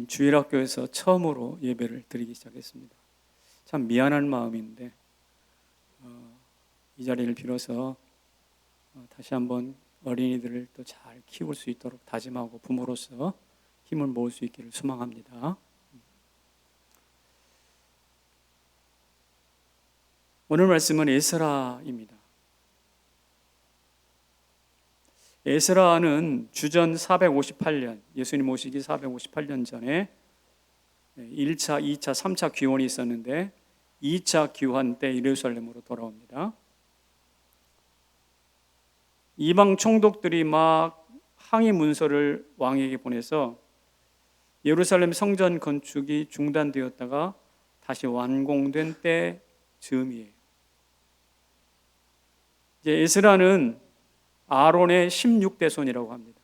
주일학교에서 처음으로 예배를 드리기 시작했습니다. 참 미안한 마음인데 이 자리를 빌어서 다시 한번 어린이들을 또 잘 키울 수 있도록 다짐하고 부모로서 힘을 모을 수 있기를 소망합니다. 오늘 말씀은 에스라입니다. 에스라는 주전 458년, 예수님 오시기 458년 전에 1차, 2차, 3차 귀환이 있었는데 2차 귀환 때 예루살렘으로 돌아옵니다. 이방 총독들이 막 항의 문서를 왕에게 보내서 예루살렘 성전 건축이 중단되었다가 다시 완공된 때 즈음이에요. 이제 에스라는 아론의 16대 손이라고 합니다.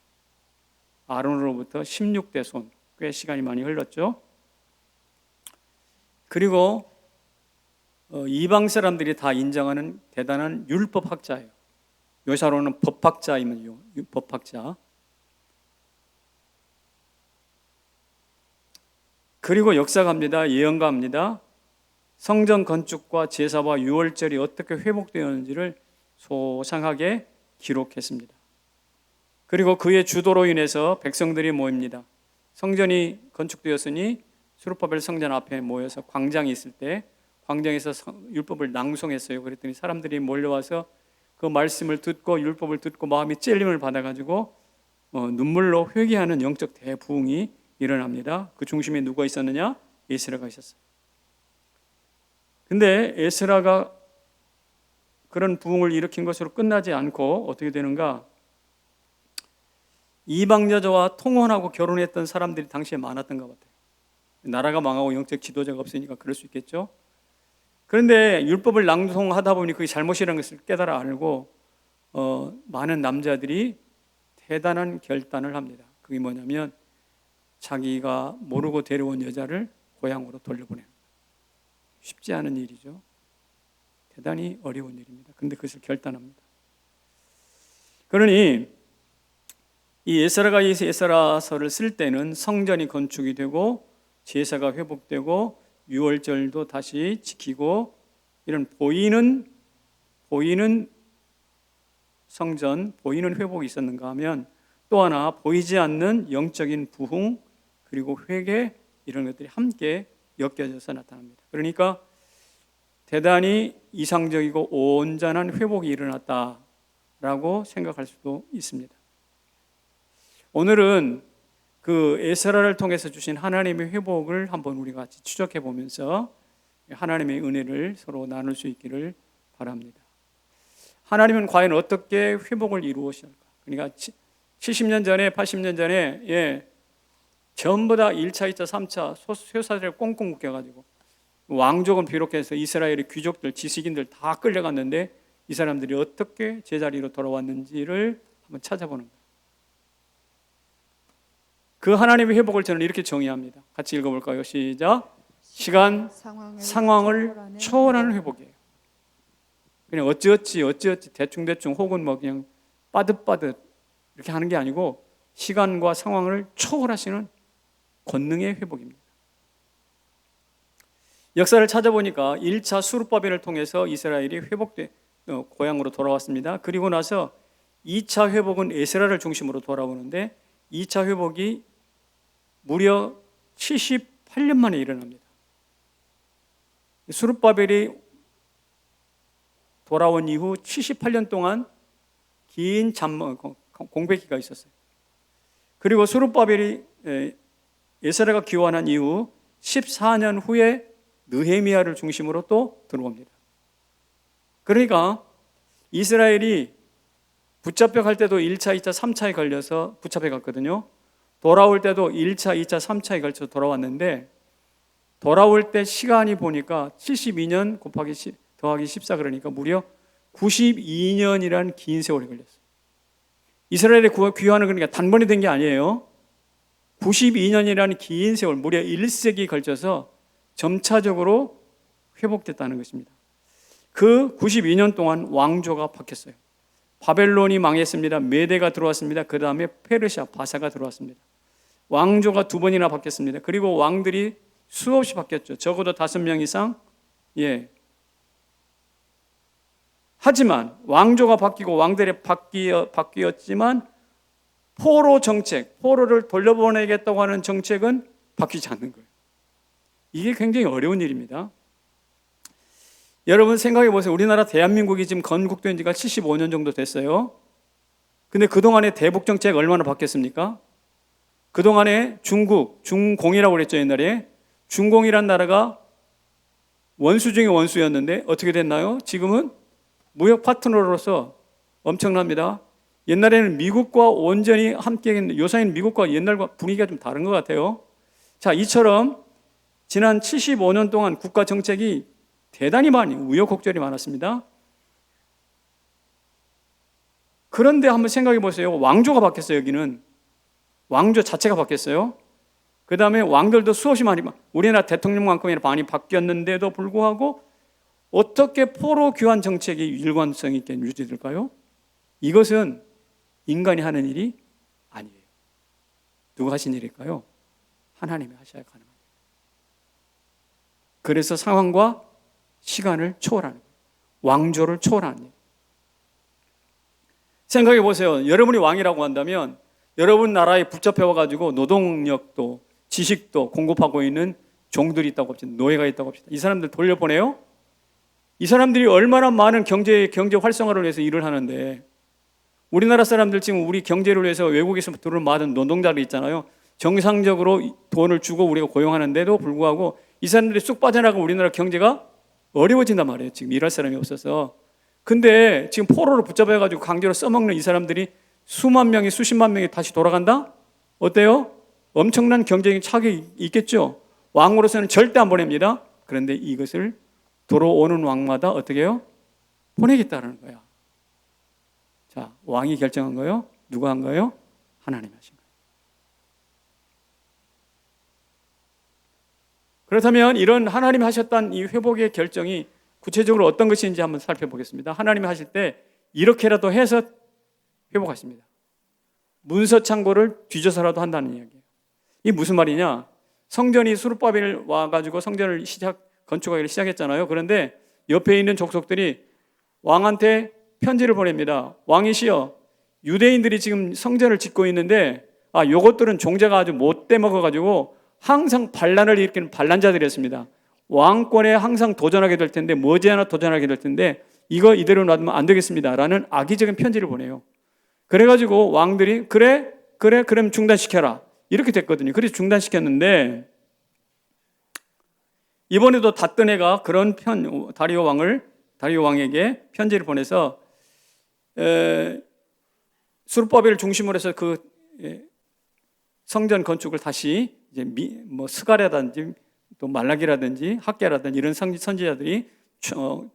아론으로부터 16대 손, 꽤 시간이 많이 흘렀죠. 그리고 이방 사람들이 다 인정하는 대단한 율법학자예요. 요사로는 법학자이면요, 법학자. 그리고 역사가입니다. 예언가입니다. 성전 건축과 제사와 유월절이 어떻게 회복되었는지를 소상하게 기록했습니다. 그리고 그의 주도로 인해서 백성들이 모입니다. 성전이 건축되었으니 수르바벨 성전 앞에 모여서 광장이 있을 때 광장에서 율법을 낭송했어요. 그랬더니 사람들이 몰려와서 그 말씀을 듣고 율법을 듣고 마음이 찔림을 받아가지고 눈물로 회개하는 영적 대부흥이 일어납니다. 그 중심에 누가 있었느냐? 에스라가 있었어요. 근데 에스라가 그런 부흥을 일으킨 것으로 끝나지 않고 어떻게 되는가? 이방 여자와 통혼하고 결혼했던 사람들이 당시에 많았던 것 같아요. 나라가 망하고 영적 지도자가 없으니까 그럴 수 있겠죠. 그런데 율법을 낭송하다 보니 그게 잘못이라는 것을 깨달아 알고 많은 남자들이 대단한 결단을 합니다. 그게 뭐냐면 자기가 모르고 데려온 여자를 고향으로 돌려보내는 거예요. 쉽지 않은 일이죠. 대단히 어려운 일입니다. 그런데 그것을 결단합니다. 그러니 이 에스라가 이 에스라서를 쓸 때는 성전이 건축이 되고 제사가 회복되고 유월절도 다시 지키고 이런 보이는 성전, 보이는 회복이 있었는가 하면 또 하나 보이지 않는 영적인 부흥 그리고 회개 이런 것들이 함께 엮여져서 나타납니다. 그러니까 대단히 이상적이고 온전한 회복이 일어났다라고 생각할 수도 있습니다. 오늘은 그 에스라를 통해서 주신 하나님의 회복을 한번 우리가 같이 추적해 보면서 하나님의 은혜를 서로 나눌 수 있기를 바랍니다. 하나님은 과연 어떻게 회복을 이루으실까? 그러니까 70년 전에 80년 전에 전부 다 1차, 2차, 3차 쇠사슬을 꽁꽁 묶여가지고 왕족은 비롯해서 이스라엘의 귀족들, 지식인들 다 끌려갔는데 이 사람들이 어떻게 제자리로 돌아왔는지를 한번 찾아보는 거예요. 그 하나님의 회복을 저는 이렇게 정의합니다. 같이 읽어볼까요? 시작. 시간, 상황을 초월하는 회복이에요. 그냥 어찌어찌 대충 혹은 뭐 그냥 빠듯빠듯 이렇게 하는 게 아니고 시간과 상황을 초월하시는 권능의 회복입니다. 역사를 찾아보니까 1차 수르바벨을 통해서 이스라엘이 고향으로 돌아왔습니다. 그리고 나서 2차 회복은 에스라를 중심으로 돌아오는데 2차 회복이 무려 78년 만에 일어납니다. 수르바벨이 돌아온 이후 78년 동안 긴 공백기가 있었어요. 그리고 수르바벨이 에스라가 귀환한 이후 14년 후에 느헤미야를 중심으로 또 들어옵니다. 그러니까 이스라엘이 붙잡혀 갈 때도 1차, 2차, 3차에 걸려서 붙잡혀 갔거든요. 돌아올 때도 1차, 2차, 3차에 걸쳐서 돌아왔는데 돌아올 때 시간이 보니까 72년 더하기 14 그러니까 무려 92년이라는 긴 세월이 걸렸어요. 이스라엘의 귀환은 그러니까 단번에 된 게 아니에요. 92년이라는 긴 세월, 무려 1세기 걸쳐서 점차적으로 회복됐다는 것입니다. 그 92년 동안 왕조가 바뀌었어요. 바벨론이 망했습니다. 메대가 들어왔습니다. 그 다음에 페르시아, 바사가 들어왔습니다. 왕조가 2번이나 바뀌었습니다. 그리고 왕들이 수없이 바뀌었죠. 적어도 5명 이상. 예. 하지만 왕조가 바뀌고 왕들이 바뀌었지만 포로 정책, 포로를 돌려보내겠다고 하는 정책은 바뀌지 않는 거예요. 이게 굉장히 어려운 일입니다. 여러분 생각해 보세요. 우리나라 대한민국이 지금 건국된 지가 75년 정도 됐어요. 근데 그동안에 대북 정책 얼마나 바뀌었습니까? 그동안에 중국, 중공이라고 그랬죠, 옛날에. 중공이란 나라가 원수 중에 원수였는데 어떻게 됐나요? 지금은 무역 파트너로서 엄청납니다. 옛날에는 미국과 온전히 함께 했는데 요새는 미국과 옛날과 분위기가 좀 다른 것 같아요. 자, 이처럼 지난 75년 동안 국가 정책이 대단히 많이 우여곡절이 많았습니다. 그런데 한번 생각해 보세요. 왕조가 바뀌었어요. 여기는 왕조 자체가 바뀌었어요. 그 다음에 왕들도 수없이 많이, 우리나라 대통령만큼이나 많이 바뀌었는데도 불구하고 어떻게 포로 귀환 정책이 일관성 있게 유지될까요? 이것은 인간이 하는 일이 아니에요. 누가 하신 일일까요? 하나님이 하셔야 가능합니다. 그래서 상황과 시간을 초월하는 거예요. 왕조를 초월하는 일. 생각해 보세요. 여러분이 왕이라고 한다면 여러분 나라에 붙잡혀와가지고 노동력도 지식도 공급하고 있는 종들이 있다고 합시다. 노예가 있다고 합시다. 이 사람들 돌려보내요? 이 사람들이 얼마나 많은 경제 활성화를 위해서 일을 하는데 우리나라 사람들 지금 우리 경제를 위해서 외국에서 들어온 많은 노동자들 있잖아요. 정상적으로 돈을 주고 우리가 고용하는데도 불구하고 이 사람들이 쑥 빠져나가고 우리나라 경제가 어려워진단 말이에요. 지금 일할 사람이 없어서. 근데 지금 포로로 붙잡아가지고 강제로 써먹는 이 사람들이 수만 명이 수십만 명이 다시 돌아간다? 어때요? 엄청난 경제적인 차격이 있겠죠. 왕으로서는 절대 안 보냅니다. 그런데 이것을 들어오는 왕마다 어떻게 해요? 보내겠다는 거야. 자, 왕이 결정한 거예요? 누가 한 거예요? 하나님이 하신 거예요. 그렇다면 이런 하나님이 하셨던 이 회복의 결정이 구체적으로 어떤 것인지 한번 살펴보겠습니다. 하나님이 하실 때 이렇게라도 해서 회복하십니다. 문서 창고를 뒤져서라도 한다는 이야기예요. 이게 무슨 말이냐? 성전이 수르바벨 와가지고 성전을 건축하기를 시작했잖아요. 그런데 옆에 있는 족속들이 왕한테 편지를 보냅니다. 왕이시여, 유대인들이 지금 성전을 짓고 있는데 요것들은 종자가 아주 못돼 먹어가지고 항상 반란을 일으키는 반란자들이었습니다. 왕권에 항상 도전하게 될 텐데 머지않아 도전하게 될 텐데 이거 이대로 놔두면 안 되겠습니다 라는 악의적인 편지를 보내요. 그래가지고 왕들이 그래 그럼 중단시켜라 이렇게 됐거든요. 그래서 중단시켰는데 이번에도 닷드네가 그런 다리오 왕에게 편지를 보내서 수르바벨을 중심으로 해서 그 성전 건축을 다시 이제 스가랴라든지 또 말라기라든지 학계라든지 이런 선지자들이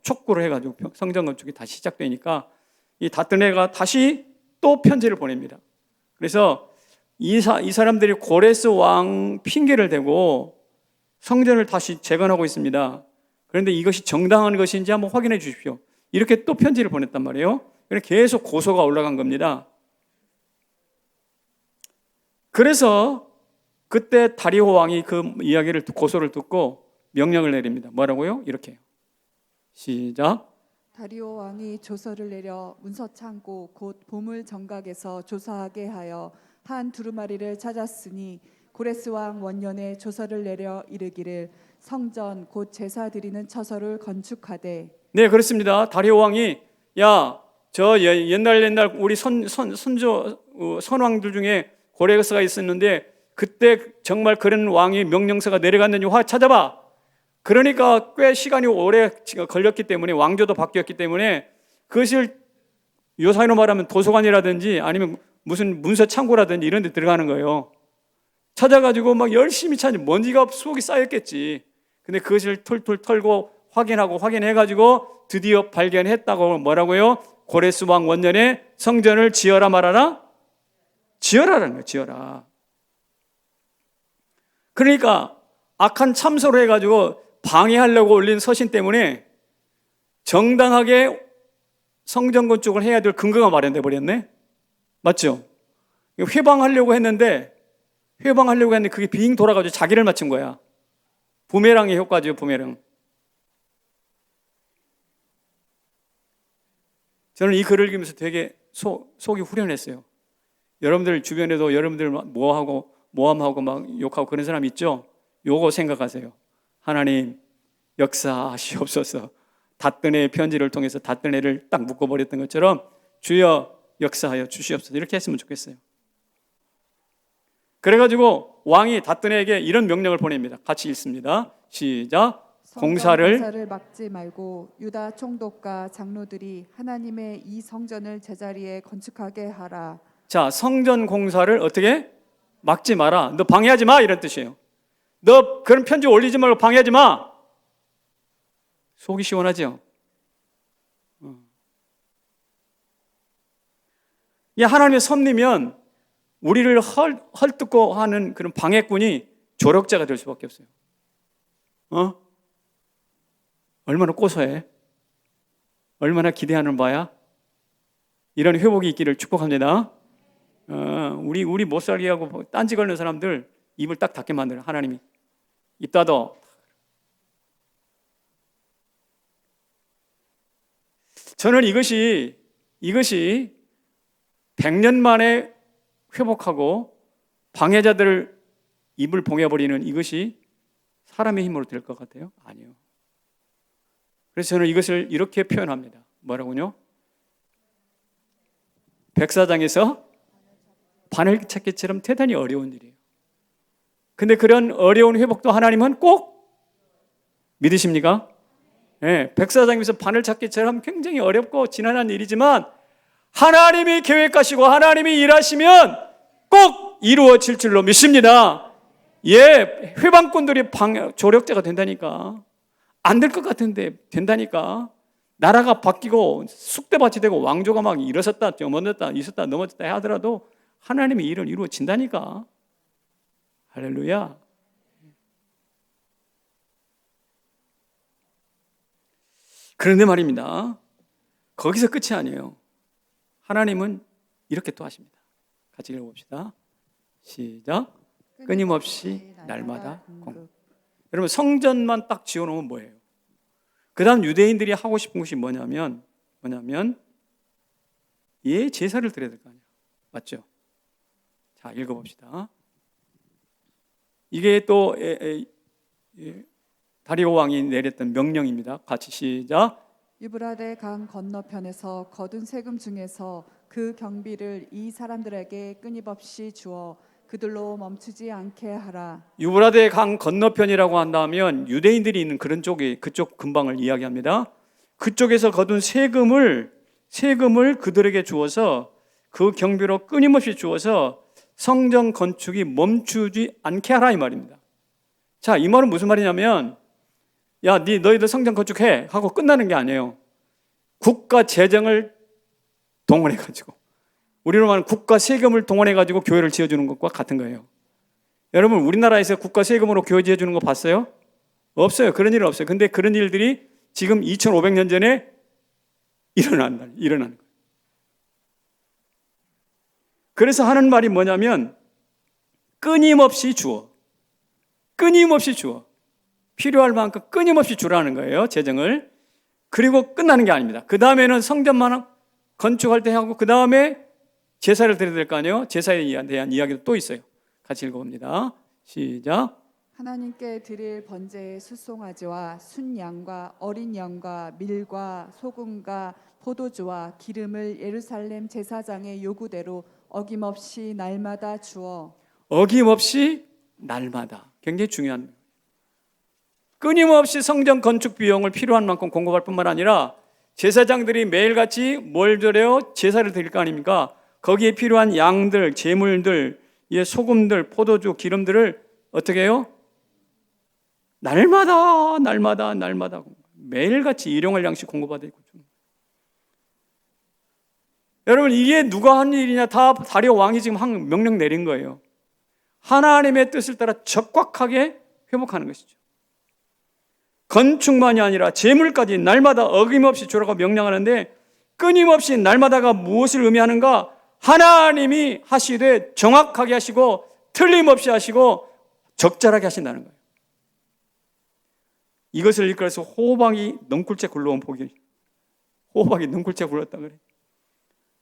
촉구를 해가지고 성전 건축이 다시 시작되니까 이 닷드네가 다시 또 편지를 보냅니다. 그래서 이 사람들이 고레스 왕 핑계를 대고 성전을 다시 재건하고 있습니다. 그런데 이것이 정당한 것인지 한번 확인해 주십시오. 이렇게 또 편지를 보냈단 말이에요. 그래서 계속 고소가 올라간 겁니다. 그래서 그때 다리오 왕이 그 이야기를 고소를 듣고 명령을 내립니다. 뭐라고요? 이렇게 시작. 다리오 왕이 조서를 내려 문서창고 곧 보물 정각에서 조사하게 하여 한 두루마리를 찾았으니 고레스 왕 원년에 조서를 내려 이르기를 성전 곧 제사 드리는 처소를 건축하되. 네, 그렇습니다. 다리오 왕이 저 옛날 우리 선왕들 중에 고레스가 있었는데 그때 정말 그런 왕이 명령서가 내려갔는지 찾아봐. 그러니까 꽤 시간이 오래 걸렸기 때문에 왕조도 바뀌었기 때문에 그것을 요사이로 말하면 도서관이라든지 아니면 무슨 문서 창고라든지 이런 데 들어가는 거예요. 찾아가지고 막 열심히 먼지가 수억이 쌓였겠지. 근데 그것을 툴툴 털고 확인해가지고 드디어 발견했다고. 뭐라고요? 고레스 왕 원년에 성전을 지어라 말아라? 지어라라는 거예요. 지어라. 그러니까 악한 참소를 해가지고 방해하려고 올린 서신 때문에 정당하게 성전 건축을 해야 될 근거가 마련돼 버렸네. 맞죠? 회방하려고 했는데 회방하려고 했는데 그게 빙 돌아가지고 자기를 맞춘 거야. 부메랑의 효과죠, 부메랑. 저는 이 글을 읽으면서 되게 속이 후련했어요. 여러분들 주변에도 여러분들 모함하고 막 욕하고 그런 사람 있죠? 요거 생각하세요. 하나님 역사하시옵소서. 닷든 애의 편지를 통해서 닷든 애를 딱 묶어버렸던 것처럼 주여 역사하여 주시옵소서. 이렇게 했으면 좋겠어요. 그래가지고 왕이 닷든 애에게 이런 명령을 보냅니다. 같이 읽습니다. 시작. 공사를 막지 말고 유다 총독과 장로들이 하나님의 이 성전을 제자리에 건축하게 하라. 자, 성전 공사를 어떻게? 막지 마라. 너 방해하지 마, 이런 뜻이에요. 너 그런 편지 올리지 말고 방해하지 마. 속이 시원하죠? 이 하나님의 섭리면 우리를 헐뜯고 하는 그런 방해꾼이 조력자가 될 수밖에 없어요. 얼마나 고소해? 얼마나 기대하는 바야? 이런 회복이 있기를 축복합니다. 우리 못 살게 하고 딴지 걸는 사람들 입을 딱 닫게 만들어 하나님이. 입 닫어. 저는 이것이 100년 만에 회복하고 방해자들을 입을 봉해버리는 이것이 사람의 힘으로 될 것 같아요? 아니요. 그래서 저는 이것을 이렇게 표현합니다. 뭐라고요? 백사장에서 바늘 찾기처럼 대단히 어려운 일이에요. 근데 그런 어려운 회복도 하나님은 꼭 믿으십니까? 네, 백사장에서 바늘 찾기처럼 굉장히 어렵고 지난한 일이지만 하나님이 계획하시고 하나님이 일하시면 꼭 이루어질 줄로 믿습니다. 예, 회방꾼들이 조력자가 된다니까. 안 될 것 같은데 된다니까. 나라가 바뀌고 쑥대밭이 되고 왕조가 막 일어섰다 넘어졌다 있었다 넘어졌다 하더라도 하나님의 일은 이루어진다니까. 할렐루야. 그런데 말입니다. 거기서 끝이 아니에요. 하나님은 이렇게 또 하십니다. 같이 읽어봅시다. 시작. 끊임없이 날마다 공급. 여러분 성전만 딱 지어놓으면 뭐예요? 그 다음 유대인들이 하고 싶은 것이 뭐냐면 제사를 드려야 될 거 아니에요. 맞죠? 자, 읽어봅시다. 이게 또 다리오 왕이 내렸던 명령입니다. 같이 시작. 유브라데 강 건너편에서 거둔 세금 중에서 그 경비를 이 사람들에게 끊임없이 주어 그들로 멈추지 않게 하라. 유브라데 강 건너편이라고 한다면 유대인들이 있는 그쪽 근방을 이야기합니다. 그쪽에서 거둔 세금을 그들에게 주어서 그 경비로 끊임없이 주어서 성전 건축이 멈추지 않게 하라 이 말입니다. 자, 이 말은 무슨 말이냐면 야, 너희들 성전 건축해 하고 끝나는 게 아니에요. 국가 재정을 동원해가지고 우리로 말하면 국가 세금을 동원해가지고 교회를 지어주는 것과 같은 거예요. 여러분 우리나라에서 국가 세금으로 교회 지어주는 거 봤어요? 없어요. 그런 일은 없어요. 근데 그런 일들이 지금 2500년 전에 일어나는 거예요. 그래서 하는 말이 뭐냐면 끊임없이 주어. 필요할 만큼 끊임없이 주라는 거예요. 재정을. 그리고 끝나는 게 아닙니다. 그 다음에는 성전만 건축할 때 하고 그 다음에 제사를 드려야 될 거 아니에요? 제사에 대한 이야기도 또 있어요. 같이 읽어봅니다. 시작. 하나님께 드릴 번제의 숫송아지와 순양과 어린 양과 밀과 소금과 포도주와 기름을 예루살렘 제사장의 요구대로 어김없이 날마다 주어. 어김없이 날마다. 굉장히 중요한. 끊임없이 성전 건축 비용을 필요한 만큼 공급할 뿐만 아니라 제사장들이 매일같이 뭘 드려요? 제사를 드릴 거 아닙니까? 거기에 필요한 양들, 제물들, 소금들, 포도주, 기름들을 어떻게 해요? 날마다 매일같이 일용할 양식 공급받고 있죠. 여러분 이게 누가 한 일이냐? 다 다리오 왕이 지금 한 명령 내린 거예요. 하나님의 뜻을 따라 적확하게 회복하는 것이죠. 건축만이 아니라 제물까지 날마다 어김없이 주라고 명령하는데 끊임없이 날마다가 무엇을 의미하는가? 하나님이 하시되 정확하게 하시고 틀림없이 하시고 적절하게 하신다는 거예요. 이것을 일컬어서 호박이 넝쿨째 굴러온 복이. 호박이 넝쿨째 굴렀다 그래.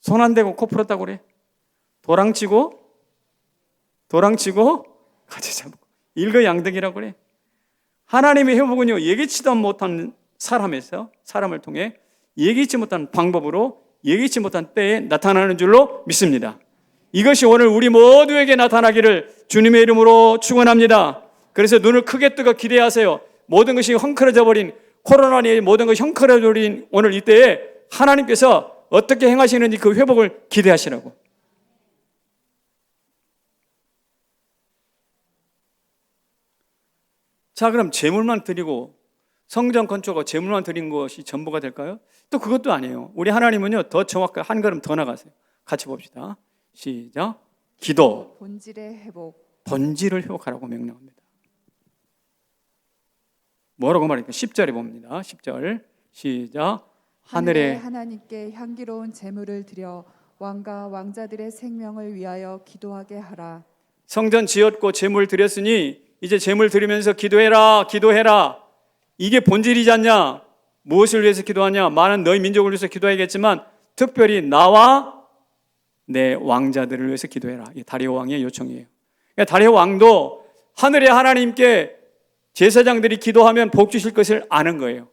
손 안 대고 코 풀었다 그래. 도랑치고 같이 잡고 일거양득이라고 그래. 하나님의 회복은요, 예기치도 못한 사람을 통해 예기치 못한 방법으로 예기치 못한 때에 나타나는 줄로 믿습니다. 이것이 오늘 우리 모두에게 나타나기를 주님의 이름으로 축원합니다. 그래서 눈을 크게 뜨고 기대하세요. 모든 것이 헝클어져 버린 코로나니 모든 것이 헝클어져 버린 오늘 이때에 하나님께서 어떻게 행하시는지 그 회복을 기대하시라고. 자, 그럼 제물만 드리고 성전 건축하고 제물만 드린 것이 전부가 될까요? 또 그것도 아니에요. 우리 하나님은요, 더 정확하게 한 걸음 더 나가세요. 같이 봅시다. 시작. 기도. 본질의 회복. 본질을 회복하라고 명령합니다. 뭐라고 말합니까? 10절에 봅니다. 10절. 시작. 하늘의 하나님께 향기로운 제물을 드려 왕과 왕자들의 생명을 위하여 기도하게 하라. 성전 지었고 제물 드렸으니 이제 제물 드리면서 기도해라. 기도해라. 이게 본질이지 않냐? 무엇을 위해서 기도하냐? 많은 너희 민족을 위해서 기도해야겠지만 특별히 나와 내 왕자들을 위해서 기도해라. 이게 다리오 왕의 요청이에요. 그러니까 다리오 왕도 하늘의 하나님께 제사장들이 기도하면 복 주실 것을 아는 거예요.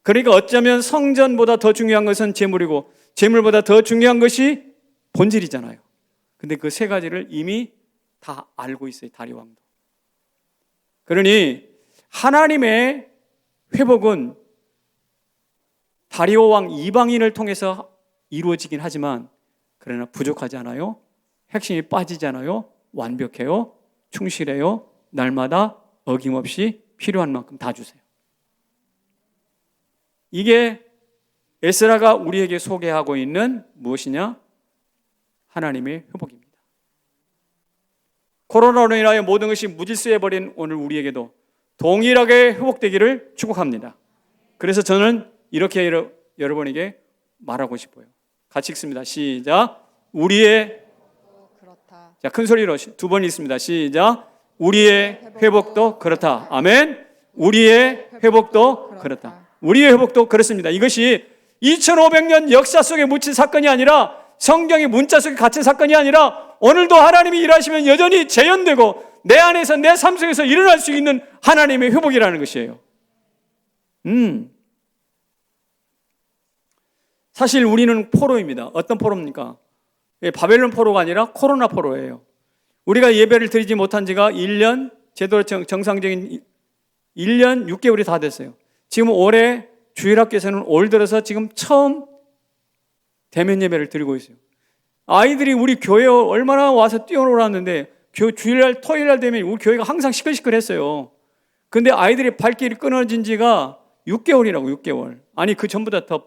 그러니까 어쩌면 성전보다 더 중요한 것은 제물이고 제물보다 더 중요한 것이 본질이잖아요. 근데 그 세 가지를 이미 다 알고 있어요. 다리오 왕도. 그러니 하나님의 회복은 다리오 왕 이방인을 통해서 이루어지긴 하지만 그러나 부족하지 않아요. 핵심이 빠지지 않아요. 완벽해요. 충실해요. 날마다 어김없이 필요한 만큼 다 주세요. 이게 에스라가 우리에게 소개하고 있는 무엇이냐? 하나님의 회복입니다. 코로나로 인하여 모든 것이 무질서해버린 오늘 우리에게도 동일하게 회복되기를 축복합니다. 그래서 저는 이렇게 여러분에게 말하고 싶어요. 같이 읽습니다. 시작. 우리의 그렇다. 자, 큰 소리로 두 번 읽습니다. 시작. 우리의 회복도 그렇다. 아멘. 우리의 회복도 그렇다. 우리의 회복도 그렇습니다. 이것이 2500년 역사 속에 묻힌 사건이 아니라 성경의 문자 속에 갇힌 사건이 아니라 오늘도 하나님이 일하시면 여전히 재현되고 내 안에서 내 삶 속에서 일어날 수 있는 하나님의 회복이라는 것이에요. 사실 우리는 포로입니다. 어떤 포로입니까? 바벨론 포로가 아니라 코로나 포로예요. 우리가 예배를 드리지 못한 지가 1년, 제대로 정상적인 1년 6개월이 다 됐어요. 지금 올해 주일학교에서는 올 들어서 지금 처음 대면 예배를 드리고 있어요. 아이들이 우리 교회에 얼마나 와서 뛰어놀았는데 주일날 토요일날 되면 우리 교회가 항상 시끌시끌했어요. 근데 아이들이 발길이 끊어진 지가 6개월이라고. 6개월. 아니 그 전보다 더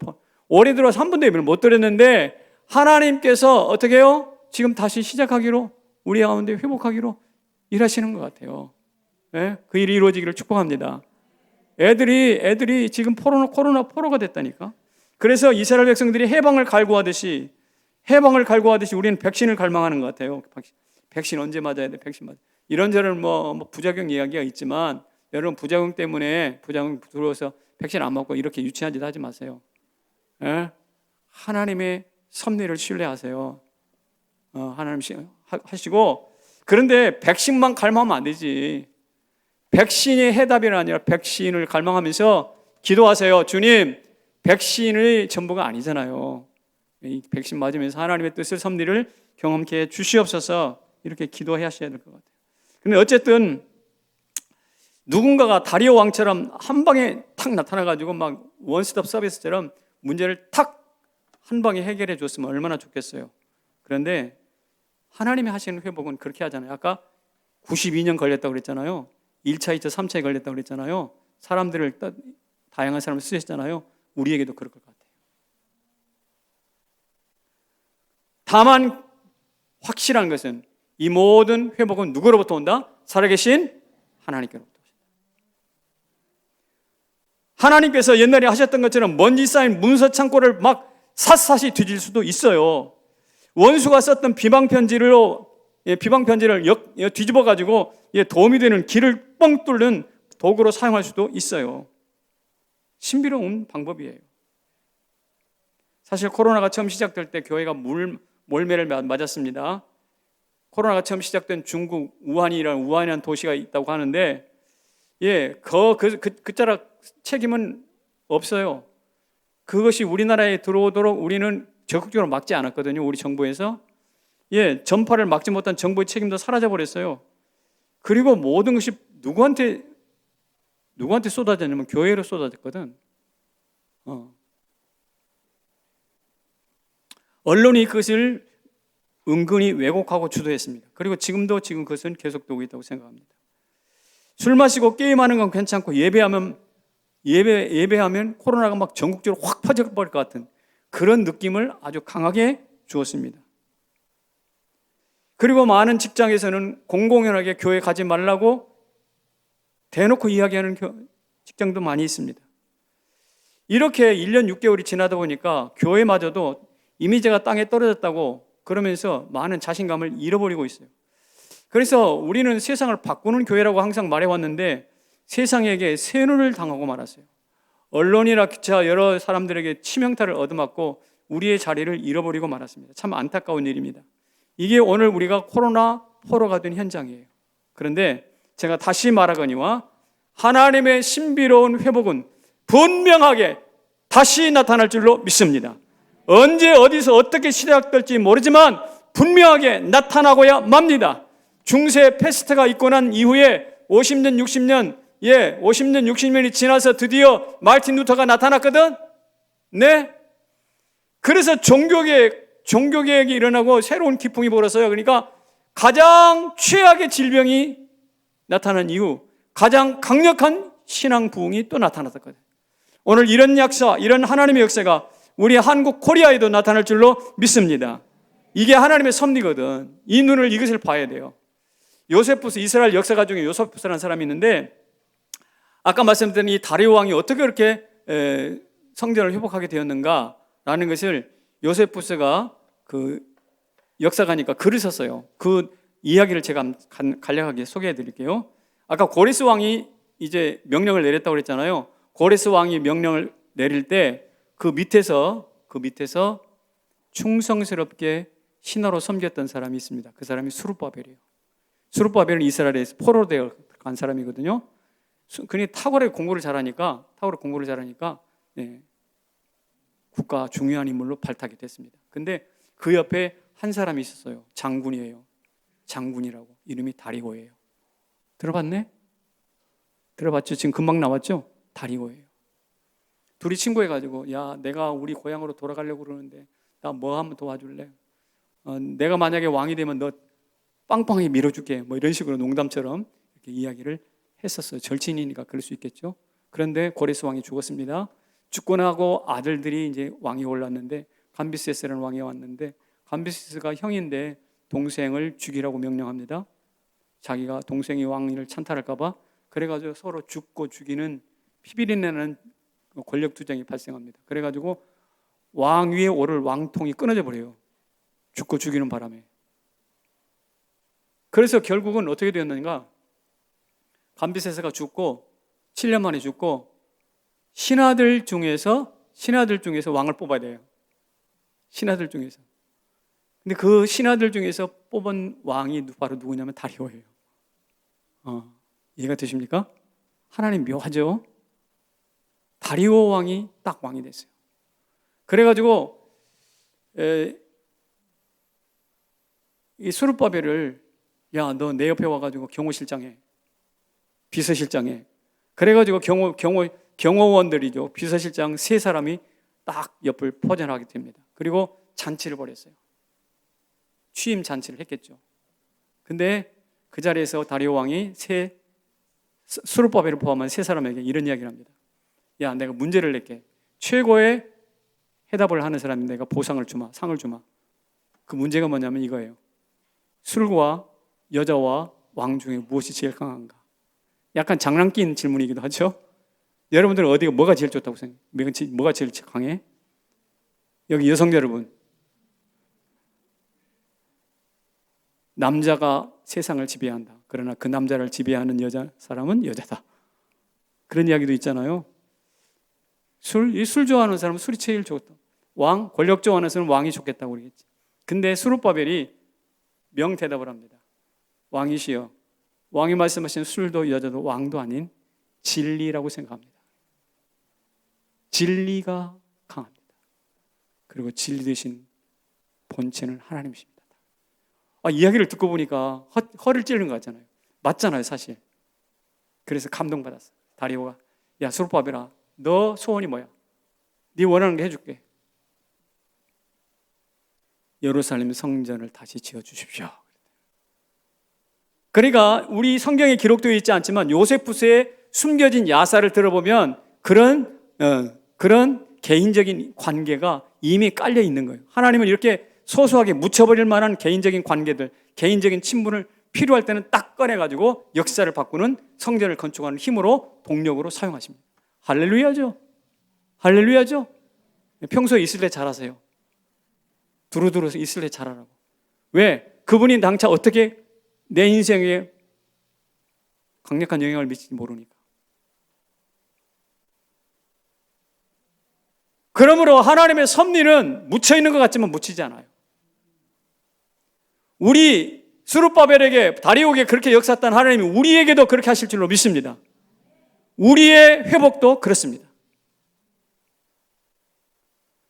올해 들어서 한 번도 예배를 못 드렸는데 하나님께서 어떻게 해요? 지금 다시 시작하기로 우리 가운데 회복하기로 일하시는 것 같아요. 네? 그 일이 이루어지기를 축복합니다. 애들이 지금 코로나 포로가 됐다니까. 그래서 이스라엘 백성들이 해방을 갈구하듯이 우리는 백신을 갈망하는 것 같아요. 백신 언제 맞아야 돼? 백신 맞아. 이런저런 뭐 부작용 이야기가 있지만 여러분 부작용 때문에 부작용 들어서 백신 안 맞고 이렇게 유치한 짓 하지 마세요. 예? 하나님의 섭리를 신뢰하세요. 하나님 하시고 그런데 백신만 갈망하면 안 되지. 백신이 해답이 아니라 백신을 갈망하면서 기도하세요. 주님, 백신의 전부가 아니잖아요. 이 백신 맞으면서 하나님의 뜻을 섭리를 경험케 해 주시옵소서 이렇게 기도하셔야 될 것 같아요. 근데 어쨌든 누군가가 다리오 왕처럼 한 방에 탁 나타나가지고 막 원스톱 서비스처럼 문제를 탁 한 방에 해결해 줬으면 얼마나 좋겠어요. 그런데 하나님이 하시는 회복은 그렇게 하잖아요. 아까 92년 걸렸다고 그랬잖아요. 1차, 2차, 3차에 걸렸다고 그랬잖아요. 사람들을 다양한 사람을 쓰셨잖아요. 우리에게도 그럴 것 같아요. 다만 확실한 것은 이 모든 회복은 누구로부터 온다? 살아계신 하나님께로부터 오신다. 하나님께서 옛날에 하셨던 것처럼 먼지 쌓인 문서 창고를 막 샅샅이 뒤질 수도 있어요. 원수가 썼던 비방 편지로 비방 편지를 뒤집어 가지고 도움이 되는 길을 뻥 뚫는 도구로 사용할 수도 있어요. 신비로운 방법이에요. 사실 코로나가 처음 시작될 때 교회가 몰매를 맞았습니다. 코로나가 처음 시작된 중국 우한이라는 도시가 있다고 하는데, 그 자락 책임은 없어요. 그것이 우리나라에 들어오도록 우리는 적극적으로 막지 않았거든요. 우리 정부에서. 전파를 막지 못한 정부의 책임도 사라져 버렸어요. 그리고 모든 것이 누구한테 쏟아졌냐면 교회로 쏟아졌거든. 언론이 그것을 은근히 왜곡하고 주도했습니다. 그리고 지금 그것은 계속되고 있다고 생각합니다. 술 마시고 게임하는 건 괜찮고 예배하면 코로나가 막 전국적으로 확 퍼져버릴 것 같은 그런 느낌을 아주 강하게 주었습니다. 그리고 많은 직장에서는 공공연하게 교회 가지 말라고 대놓고 이야기하는 직장도 많이 있습니다. 이렇게 1년 6개월이 지나다 보니까 교회마저도 이미지가 땅에 떨어졌다고 그러면서 많은 자신감을 잃어버리고 있어요. 그래서 우리는 세상을 바꾸는 교회라고 항상 말해왔는데 세상에게 세뇌를 당하고 말았어요. 언론이나 기차 여러 사람들에게 치명타를 얻어맞고 우리의 자리를 잃어버리고 말았습니다. 참 안타까운 일입니다. 이게 오늘 우리가 코로나 포로가 된 현장이에요. 그런데 제가 다시 말하거니와 하나님의 신비로운 회복은 분명하게 다시 나타날 줄로 믿습니다. 언제 어디서 어떻게 시작될지 모르지만 분명하게 나타나고야 맙니다. 중세 패스트가 있고 난 이후에 50년, 60년이 지나서 드디어 마르틴 루터가 나타났거든. 네. 그래서 종교개혁이 일어나고 새로운 기풍이 불었어요. 그러니까 가장 최악의 질병이 나타난 이후 가장 강력한 신앙 부흥이 또 나타났거든요. 오늘 이런 이런 하나님의 역사가 우리 한국 코리아에도 나타날 줄로 믿습니다. 이게 하나님의 섭리거든. 이것을 봐야 돼요. 요세푸스, 이스라엘 역사가 중에 요세푸스라는 사람이 있는데 아까 말씀드린 이 다리오 왕이 어떻게 그렇게 성전을 회복하게 되었는가라는 것을 요세푸스가 그 역사가니까 글을 썼어요. 그 이야기를 제가 간략하게 소개해 드릴게요. 아까 고레스 왕이 이제 명령을 내렸다고 그랬잖아요. 고레스 왕이 명령을 내릴 때 그 밑에서 충성스럽게 신하로 섬겼던 사람이 있습니다. 그 사람이 수룹바벨이에요. 수룹바벨은 이스라엘에서 포로로 되어 간 사람이거든요. 그니 탁월하게 공부를 잘하니까 국가 중요한 인물로 발탁이 됐습니다. 근데 그 옆에 한 사람이 있었어요. 장군이에요. 장군이라고. 이름이 다리고예요. 들어봤네? 들어봤죠? 지금 금방 나왔죠? 다리고예요. 둘이 친구해가지고 야, 내가 우리 고향으로 돌아가려고 그러는데 나 뭐 한번 도와줄래? 내가 만약에 왕이 되면 너 빵빵하게 밀어줄게. 뭐 이런 식으로 농담처럼 이렇게 이야기를 했었어요. 절친이니까 그럴 수 있겠죠. 그런데 고레스 왕이 죽었습니다. 죽고 나고 아들들이 이제 왕이 올랐는데 감비세스라는 왕이 왔는데 감비세스가 형인데 동생을 죽이라고 명령합니다. 자기가 동생이 왕위를 찬탈할까 봐. 그래가지고 서로 죽고 죽이는 피비린내는 권력 투쟁이 발생합니다. 그래가지고 왕 위에 오를 왕통이 끊어져 버려요. 죽고 죽이는 바람에. 그래서 결국은 어떻게 되었는가? 감비세스가 죽고 7년 만에 죽고 신하들 중에서 왕을 뽑아야 돼요. 신하들 중에서. 근데 그 신하들 중에서 뽑은 왕이 바로 누구냐면 다리오예요. 이해가 되십니까? 하나님 묘하죠? 다리오 왕이 딱 왕이 됐어요. 그래가지고 이 수룹바벨을 야, 너 내 옆에 와가지고 경호실장해. 비서실장해. 그래가지고 경호원들이죠. 비서실장 3사람이 딱 옆을 포전하게 됩니다. 그리고 잔치를 벌였어요. 취임 잔치를 했겠죠. 근데 그 자리에서 다리오 왕이 수룹바벨을 포함한 3사람에게 이런 이야기를 합니다. 야, 내가 문제를 낼게. 최고의 해답을 하는 사람이 내가 보상을 주마, 상을 주마. 그 문제가 뭐냐면 이거예요. 술과 여자와 왕 중에 무엇이 제일 강한가? 약간 장난낀 질문이기도 하죠. 여러분들은 뭐가 제일 좋다고 생각해요? 뭐가 제일 강해? 여기 여성 여러분. 남자가 세상을 지배한다. 그러나 그 남자를 지배하는 사람은 여자다. 그런 이야기도 있잖아요. 술 좋아하는 사람은 술이 제일 좋다. 권력 좋아하는 사람은 왕이 좋겠다고 그러겠지. 근데 스룹바벨이 명대답을 합니다. 왕이시여, 왕이 말씀하신 술도 여자도 왕도 아닌 진리라고 생각합니다. 진리가 강합니다. 그리고 진리 되신 본체는 하나님이십니다. 이야기를 듣고 보니까 허를 찌르는 것 같잖아요. 맞잖아요, 사실. 그래서 감동받았어요. 다리오가, 야, 스룹바벨아, 너 소원이 뭐야? 네 원하는 게 해줄게. 예루살렘 성전을 다시 지어주십시오. 그러니까 우리 성경에 기록되어 있지 않지만 요세푸스의 숨겨진 야사를 들어보면 그런 개인적인 관계가 이미 깔려 있는 거예요. 하나님은 이렇게 소소하게 묻혀버릴 만한 개인적인 관계들, 개인적인 친분을 필요할 때는 딱 꺼내가지고 역사를 바꾸는 성전을 건축하는 힘으로 동력으로 사용하십니다. 할렐루야죠. 할렐루야죠. 평소에 있을 때 잘하세요. 두루두루 있을 때 잘하라고. 왜? 그분이 당차 어떻게 내 인생에 강력한 영향을 미칠지 모르니까. 그러므로 하나님의 섭리는 묻혀있는 것 같지만 묻히지 않아요. 우리 스룹바벨에게, 다리오에게 그렇게 역사했던 하나님이 우리에게도 그렇게 하실 줄로 믿습니다. 우리의 회복도 그렇습니다.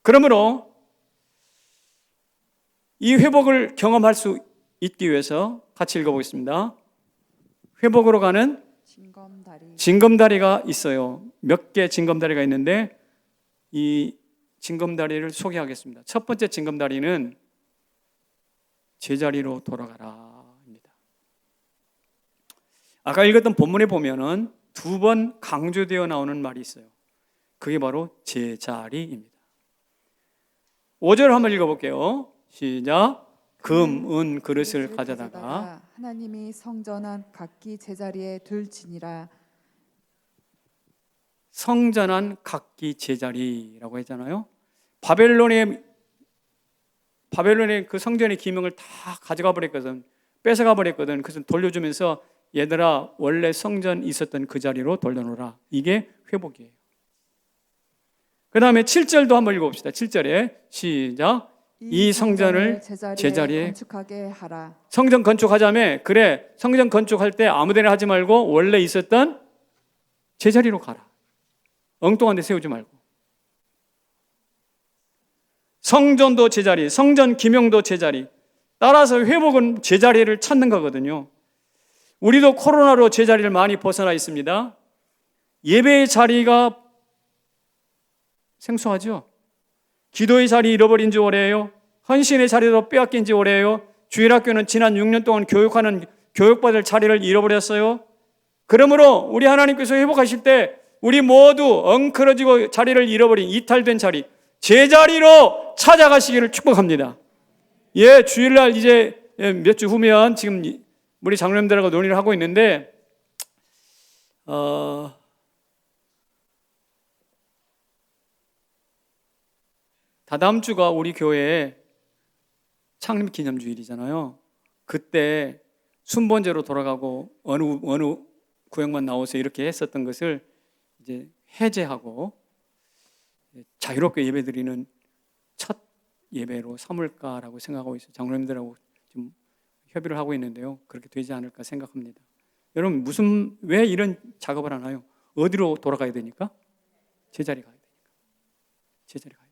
그러므로 이 회복을 경험할 수 있기 위해서 같이 읽어보겠습니다. 회복으로 가는 징검다리가 있어요. 몇 개 징검다리가 있는데 이 징검다리를 소개하겠습니다. 첫 번째 징검다리는 제자리로 돌아가라입니다. 아까 읽었던 본문에 보면은 2번 강조되어 나오는 말이 있어요. 그게 바로 제자리입니다. 5절 한번 읽어볼게요. 시작. 금, 은 그릇을 가져다가 하나님이 성전한 각기 제자리에 둘지니라. 성전한 각기 제자리라고 했잖아요. 바벨론의 그 성전의 기명을 다 가져가 버렸거든. 뺏어가 버렸거든. 그래서 돌려주면서 얘들아 원래 성전 있었던 그 자리로 돌려놓으라. 이게 회복이에요. 그 다음에 7절도 한번 읽어봅시다. 7절에 시작. 이 성전을 제자리에 건축하게 하라. 성전 건축하자며, 그래, 성전 건축할 때 아무데나 하지 말고 원래 있었던 제자리로 가라. 엉뚱한 데 세우지 말고. 성전도 제자리, 성전 기명도 제자리. 따라서 회복은 제자리를 찾는 거거든요. 우리도 코로나로 제자리를 많이 벗어나 있습니다. 예배의 자리가 생소하죠. 기도의 자리 잃어버린 지 오래예요. 헌신의 자리도 빼앗긴 지 오래예요. 주일학교는 지난 6년 동안 교육받을 자리를 잃어버렸어요. 그러므로 우리 하나님께서 회복하실 때 우리 모두 엉클어지고 자리를 잃어버린 이탈된 자리, 제자리로 찾아가시기를 축복합니다. 예, 주일날 이제 몇 주 후면 지금 우리 장로님들하고 논의를 하고 있는데 다다음 주가 우리 교회의 창립 기념주일이잖아요. 그때 순번제로 돌아가고 어느 구역만 나와서 이렇게 했었던 것을 이제 해제하고 자유롭게 예배드리는 첫 예배로 삼을까라고 생각하고 있어요. 장로님들하고 좀 협의를 하고 있는데요. 그렇게 되지 않을까 생각합니다. 여러분 왜 이런 작업을 하나요? 어디로 돌아가야 되니까? 제자리 가야 되니까. 제자리 가야 되니까.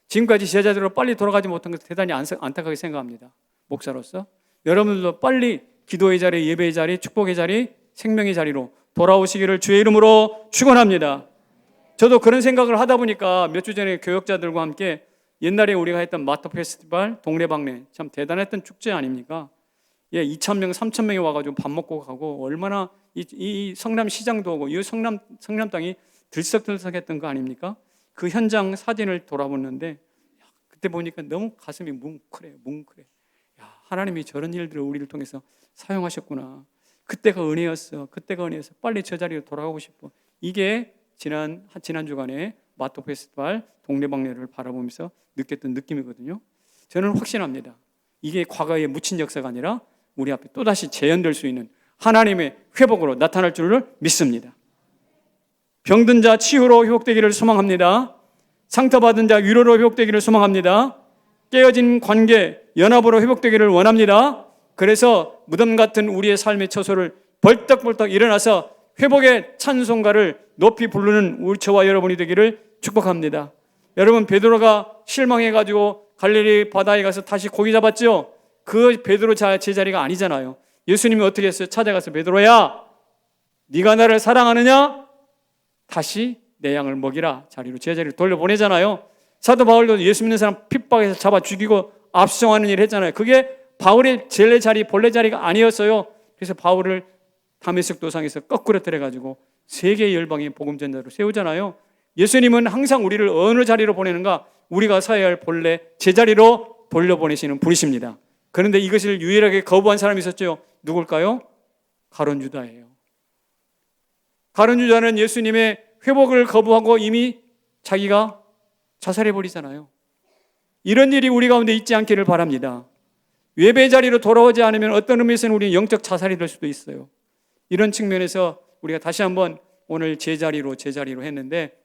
지금까지 제자리로 빨리 돌아가지 못한 것을 대단히 안타깝게 생각합니다. 목사로서 여러분들도 빨리 기도의 자리, 예배의 자리, 축복의 자리, 생명의 자리로 돌아오시기를 주의 이름으로 축원합니다. 저도 그런 생각을 하다 보니까 몇 주 전에 교역자들과 함께 옛날에 우리가 했던 마터 페스티벌 동네방네 참 대단했던 축제 아닙니까? 예, 2,000명, 3,000명이 와가지고 밥 먹고 가고 얼마나 이 성남 시장도 오고 이 성남 땅이 들썩들썩했던 거 아닙니까? 그 현장 사진을 돌아보는데 그때 보니까 너무 가슴이 뭉클해요. 야, 하나님이 저런 일들을 우리를 통해서 사용하셨구나. 그때가 은혜였어. 빨리 저 자리로 돌아가고 싶어. 이게 지난 주간에 마토 페스티벌 동네방네를 바라보면서 느꼈던 느낌이거든요. 저는 확신합니다. 이게 과거에 묻힌 역사가 아니라 우리 앞에 또다시 재현될 수 있는 하나님의 회복으로 나타날 줄을 믿습니다. 병든 자 치유로 회복되기를 소망합니다. 상처받은 자 위로로 회복되기를 소망합니다. 깨어진 관계 연합으로 회복되기를 원합니다. 그래서 무덤 같은 우리의 삶의 처소를 벌떡벌떡 일어나서 회복의 찬송가를 높이 부르는 우리 저와 여러분이 되기를 축복합니다. 여러분, 베드로가 실망해가지고 갈릴리 바다에 가서 다시 고기 잡았죠? 그 베드로 제자리가 아니잖아요. 예수님이 어떻게 했어요? 찾아가서 베드로야, 네가 나를 사랑하느냐? 다시 내 양을 먹이라. 자리로 제자리를 돌려보내잖아요. 사도 바울도 예수 믿는 사람 핍박해서 잡아 죽이고 압송하는 일을 했잖아요. 그게 바울의 젤레 자리, 본래 자리가 아니었어요. 그래서 바울을 다메섹 도상에서 거꾸로 때려가지고 세계 열방의 복음 전자로 세우잖아요. 예수님은 항상 우리를 어느 자리로 보내는가? 우리가 서야 할 본래 제자리로 돌려보내시는 분이십니다. 그런데 이것을 유일하게 거부한 사람이 있었죠. 누굴까요? 가룟 유다예요. 가룟 유다는 예수님의 회복을 거부하고 이미 자기가 자살해버리잖아요. 이런 일이 우리 가운데 있지 않기를 바랍니다. 예배 자리로 돌아오지 않으면 어떤 의미에서는 우리는 영적 자살이 될 수도 있어요. 이런 측면에서 우리가 다시 한번 오늘 제자리로 했는데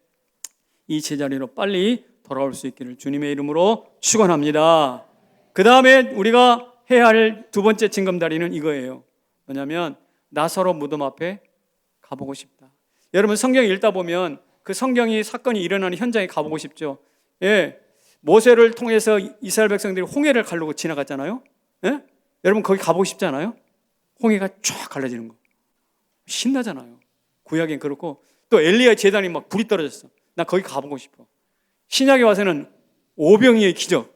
이 제자리로 빨리 돌아올 수 있기를 주님의 이름으로 축원합니다. 그 다음에 우리가 해야 할 두 번째 징검다리는 이거예요. 뭐냐면 나사로 무덤 앞에 가보고 싶다. 여러분, 성경 읽다 보면 그 성경이 사건이 일어나는 현장에 가보고 싶죠. 예, 모세를 통해서 이스라엘 백성들이 홍해를 가르고 지나갔잖아요. 예? 여러분, 거기 가보고 싶지 않아요? 홍해가 쫙 갈라지는 거 신나잖아요. 구약엔 그렇고 또 엘리야 제단이 막 불이 떨어졌어. 나 거기 가보고 싶어. 신약에 와서는 오병이의 기적.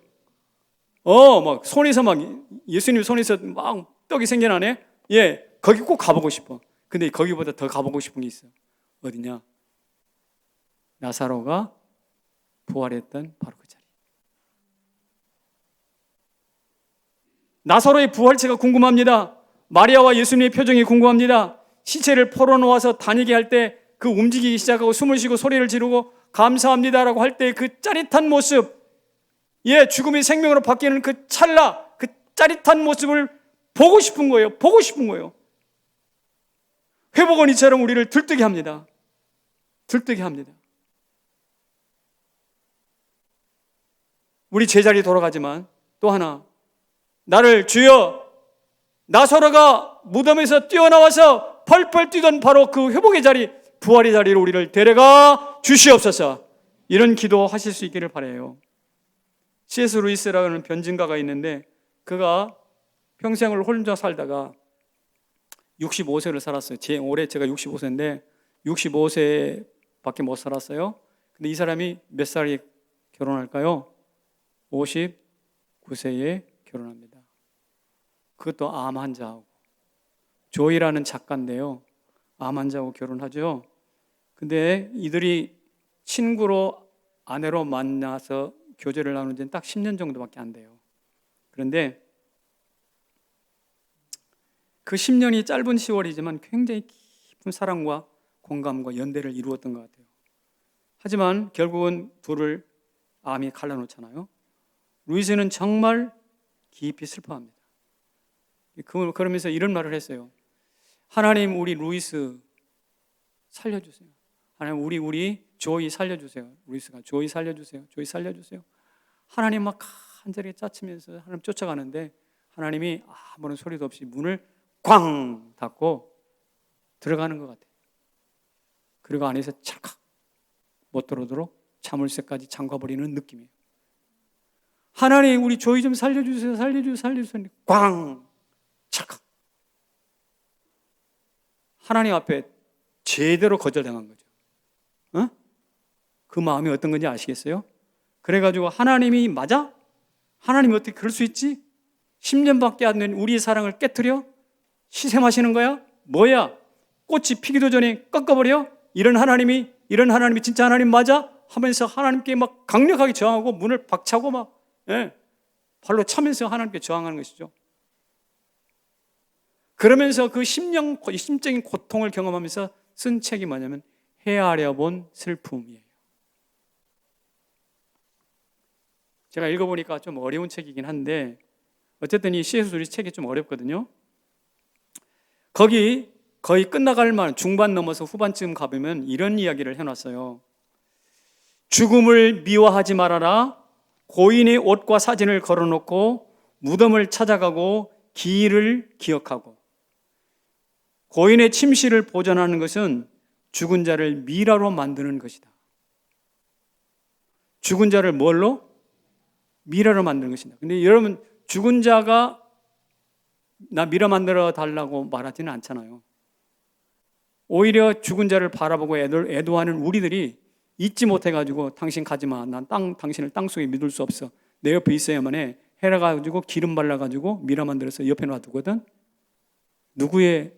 막 손에서 막 예수님 손에서 막 떡이 생겨나네. 예, 거기 꼭 가보고 싶어. 근데 거기보다 더 가보고 싶은 게 있어. 어디냐? 나사로가 부활했던 바로 그 자리. 나사로의 부활체가 궁금합니다. 마리아와 예수님의 표정이 궁금합니다. 시체를 풀어놓아서 다니게 할 때 그 움직이기 시작하고 숨을 쉬고 소리를 지르고 감사합니다라고 할 때 그 짜릿한 모습, 예, 죽음이 생명으로 바뀌는 그 찰나, 그 짜릿한 모습을 보고 싶은 거예요. 보고 싶은 거예요. 회복은 이처럼 우리를 들뜨게 합니다. 들뜨게 합니다. 우리 제자리 돌아가지만 또 하나, 나를 주여, 나사로가 무덤에서 뛰어나와서 펄펄 뛰던 바로 그 회복의 자리, 부활의 자리로 우리를 데려가 주시옵소서. 이런 기도 하실 수 있기를 바라요. C.S. 루이스라는 변증가가 있는데 그가 평생을 혼자 살다가 65세를 살았어요. 올해 제가 65세인데 65세밖에 못 살았어요. 근데 이 사람이 몇 살에 결혼할까요? 59세에 결혼합니다. 그것도 암 환자하고. 조이라는 작가인데요. 암 환자하고 결혼하죠. 근데 이들이 친구로 아내로 만나서 교제를 나눈 지는 딱 10년 정도밖에 안 돼요. 그런데 그 10년이 짧은 시월이지만 굉장히 깊은 사랑과 공감과 연대를 이루었던 것 같아요. 하지만 결국은 둘을 암이 갈라놓잖아요. 루이스는 정말 깊이 슬퍼합니다. 그러면서 이런 말을 했어요. 하나님, 우리 루이스 살려주세요. 하나님, 우리 조이 살려주세요. 루이스가 조이 살려주세요. 조이 살려주세요. 하나님 막 간절히 짜치면서 하나님 쫓아가는데 하나님이 아무런 소리도 없이 문을 꽝 닫고 들어가는 것 같아요. 그리고 안에서 찰칵 못 들어오도록 자물쇠까지 잠가버리는 느낌이에요. 하나님, 우리 조이 좀 살려주세요. 살려주세요. 꽝 찰칵. 하나님 앞에 제대로 거절당한 거죠. 그 마음이 어떤 건지 아시겠어요? 그래가지고 하나님이 맞아? 하나님이 어떻게 그럴 수 있지? 10년밖에 안 된 우리의 사랑을 깨트려? 시샘하시는 거야? 뭐야? 꽃이 피기도 전에 꺾어버려? 이런 하나님이 진짜 하나님 맞아? 하면서 하나님께 막 강력하게 저항하고 문을 박차고 막 발로 차면서 하나님께 저항하는 것이죠. 그러면서 그 심적인 고통을 경험하면서 쓴 책이 뭐냐면 헤아려 본 슬픔이에요. 제가 읽어보니까 좀 어려운 책이긴 한데 어쨌든 이 C.S. 루이스 책이 좀 어렵거든요. 거기 거의 끝나갈 만 중반 넘어서 후반쯤 가보면 이런 이야기를 해놨어요. 죽음을 미워하지 말아라. 고인의 옷과 사진을 걸어놓고 무덤을 찾아가고 기일을 기억하고. 고인의 침실을 보존하는 것은 죽은 자를 미라로 만드는 것이다. 죽은 자를 뭘로? 미라로 만드는 것이다. 근데 여러분, 죽은 자가 나 미라 만들어 달라고 말하지는 않잖아요. 오히려 죽은 자를 바라보고 애도하는 우리들이 잊지 못해가지고 당신 가지마. 난 당신을 땅속에 믿을 수 없어. 내 옆에 있어야만 해. 해라가지고 기름 발라가지고 미라 만들어서 옆에 놔두거든. 누구의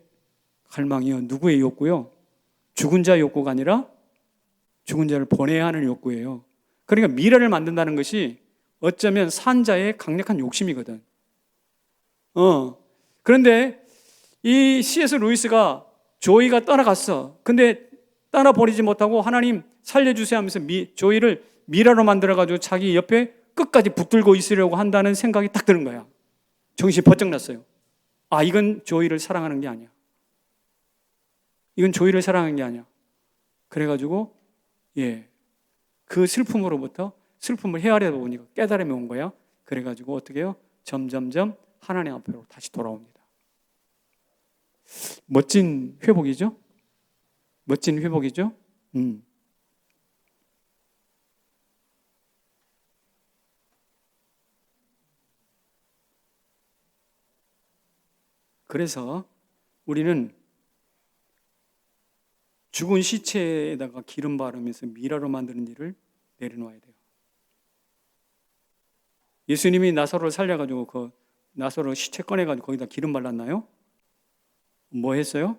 갈망이요? 누구의 욕구요? 죽은 자 욕구가 아니라 죽은 자를 보내야 하는 욕구예요. 그러니까 미라를 만든다는 것이 어쩌면 산자의 강력한 욕심이거든. 그런데 이 C.S. 루이스가 조이가 떠나갔어. 근데 떠나버리지 못하고 하나님 살려주세요 하면서 조이를 미라로 만들어가지고 자기 옆에 끝까지 붙들고 있으려고 한다는 생각이 딱 드는 거야. 정신이 번쩍 났어요. 아, 이건 조이를 사랑하는 게 아니야. 이건 조이를 사랑하는 게 아니야. 그래가지고 그 슬픔으로부터 슬픔을 헤아려 보니까 깨달음이 온 거야. 그래가지고 어떻게 해요? 점점점 하나님 앞으로 다시 돌아옵니다. 멋진 회복이죠? 멋진 회복이죠? 그래서 우리는 죽은 시체에다가 기름 바르면서 미라로 만드는 일을 내려놓아야 돼요. 예수님이 나사로를 살려가지고 그 나사로 시체 꺼내가지고 거기다 기름 발랐나요? 뭐 했어요?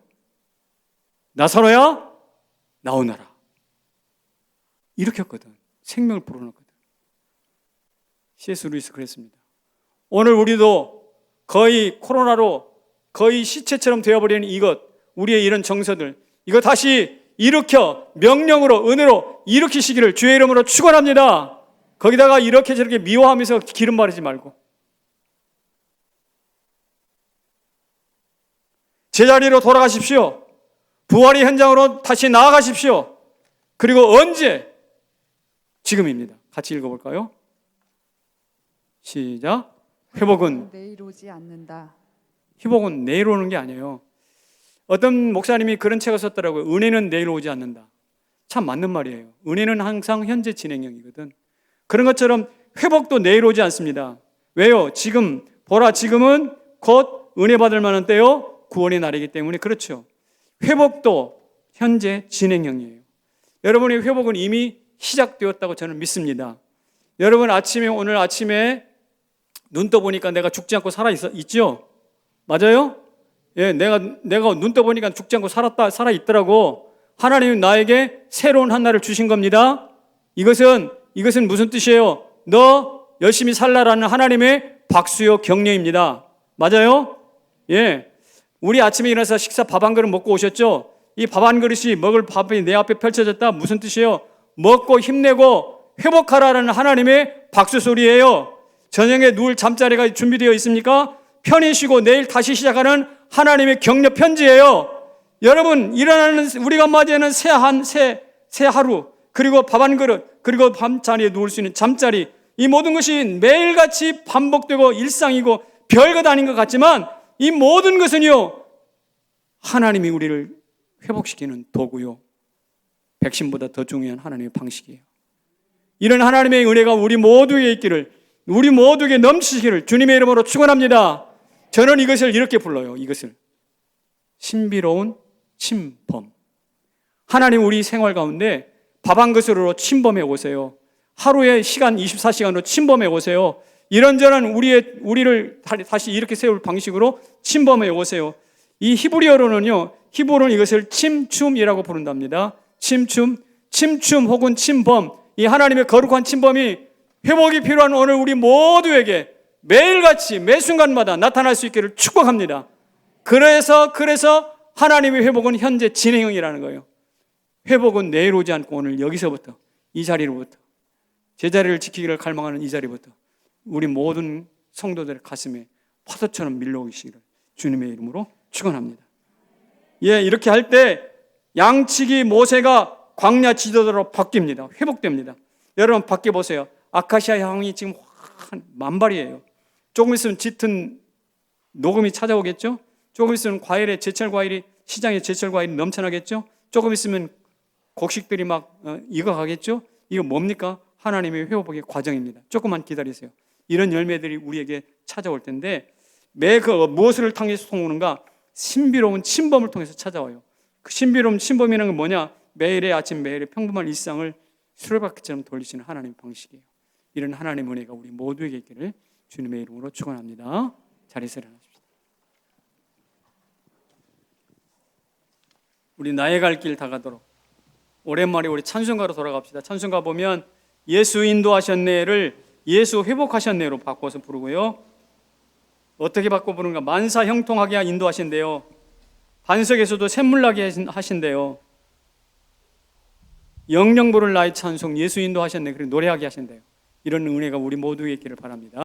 나사로야 나오너라. 이렇게 했거든. 생명을 불어넣거든. C.S. 루이스 그랬습니다. 오늘 우리도 거의 코로나로 거의 시체처럼 되어버리는 이것, 우리의 이런 정서들, 이거 다시 일으켜 명령으로 은혜로 일으키시기를 주의 이름으로 축원합니다. 거기다가 이렇게 저렇게 미워하면서 기름 바르지 말고 제자리로 돌아가십시오. 부활의 현장으로 다시 나아가십시오. 그리고 언제? 지금입니다. 같이 읽어볼까요? 시작. 회복은 내일 오지 않는다. 회복은 내일 오는 게 아니에요. 어떤 목사님이 그런 책을 썼더라고요. 은혜는 내일 오지 않는다. 참 맞는 말이에요. 은혜는 항상 현재 진행형이거든. 그런 것처럼 회복도 내일 오지 않습니다. 왜요? 지금 보라, 지금은 곧 은혜 받을 만한 때요, 구원의 날이기 때문에. 그렇죠. 회복도 현재 진행형이에요. 여러분의 회복은 이미 시작되었다고 저는 믿습니다. 여러분 오늘 아침에 눈 떠보니까 내가 죽지 않고 있죠? 맞아요? 예, 내가 눈 떠보니까 죽지 않고 살아 있더라고. 하나님은 나에게 새로운 한 날을 주신 겁니다. 이것은 무슨 뜻이에요? 너 열심히 살라라는 하나님의 박수요 격려입니다. 맞아요? 예. 우리 아침에 일어나서 식사 밥 한 그릇 먹고 오셨죠? 이 밥 한 그릇이 먹을 밥이 내 앞에 펼쳐졌다. 무슨 뜻이에요? 먹고 힘내고 회복하라는 하나님의 박수 소리예요. 저녁에 누울 잠자리가 준비되어 있습니까? 편히 쉬고 내일 다시 시작하는 하나님의 격려 편지예요. 여러분, 우리가 맞이하는 새 하루, 그리고 밥 한 그릇, 그리고 밤자리에 누울 수 있는 잠자리, 이 모든 것이 매일같이 반복되고 일상이고 별것 아닌 것 같지만 이 모든 것은요, 하나님이 우리를 회복시키는 도구요, 백신보다 더 중요한 하나님의 방식이에요. 이런 하나님의 은혜가 우리 모두에게 있기를, 우리 모두에게 넘치기를 주님의 이름으로 축원합니다. 저는 이것을 이렇게 불러요. 이것을 신비로운 침범. 하나님 우리 생활 가운데 밥 한 그릇으로 침범해 오세요. 하루에 시간 24시간으로 침범해 오세요. 이런저런 우리를 다시 이렇게 세울 방식으로 침범해 오세요. 이 히브리어로는요, 히브리어는 이것을 침춤이라고 부른답니다. 침춤 혹은 침범. 이 하나님의 거룩한 침범이 회복이 필요한 오늘 우리 모두에게 매일같이 매 순간마다 나타날 수 있기를 축복합니다. 그래서 하나님의 회복은 현재 진행형이라는 거예요. 회복은 내일 오지 않고 오늘 여기서부터, 이 자리로부터, 제자리를 지키기를 갈망하는 이 자리부터 우리 모든 성도들의 가슴에 파도처럼 밀려오시기를 주님의 이름으로 축원합니다. 예, 이렇게 할 때 양치기 모세가 광야 지도자로 바뀝니다. 회복됩니다. 여러분 밖에 보세요. 아카시아 향이 지금 만발이에요. 조금 있으면 짙은 녹음이 찾아오겠죠? 조금 있으면 과일에 제철 과일이 시장에 제철 과일이 넘쳐나겠죠? 조금 있으면 곡식들이 막 익어가겠죠? 이거 뭡니까? 하나님의 회복의 과정입니다. 조금만 기다리세요. 이런 열매들이 우리에게 찾아올 텐데 매 그 무엇을 통해서 오는가? 신비로운 침범을 통해서 찾아와요. 그 신비로운 침범이라는 건 뭐냐? 매일의 아침 매일의 평범한 일상을 수레바퀴처럼 돌리시는 하나님의 방식이에요. 이런 하나님의 은혜가 우리 모두에게 있기를 주님의 이름으로 축원합니다. 자리에서 일어나십시다. 우리 나의 갈 길 다 가도록 오랜만에 우리 찬송가로 돌아갑시다. 찬송가 보면 예수 인도하셨네를 예수 회복하셨네로 바꿔서 부르고요. 어떻게 바꿔 부르는가? 만사 형통하게 인도하신대요. 반석에서도 샘물나게 하신대요. 영영 부를 나의 찬송 예수 인도하셨네. 그리고 노래하게 하신대요. 이런 은혜가 우리 모두에 있기를 바랍니다.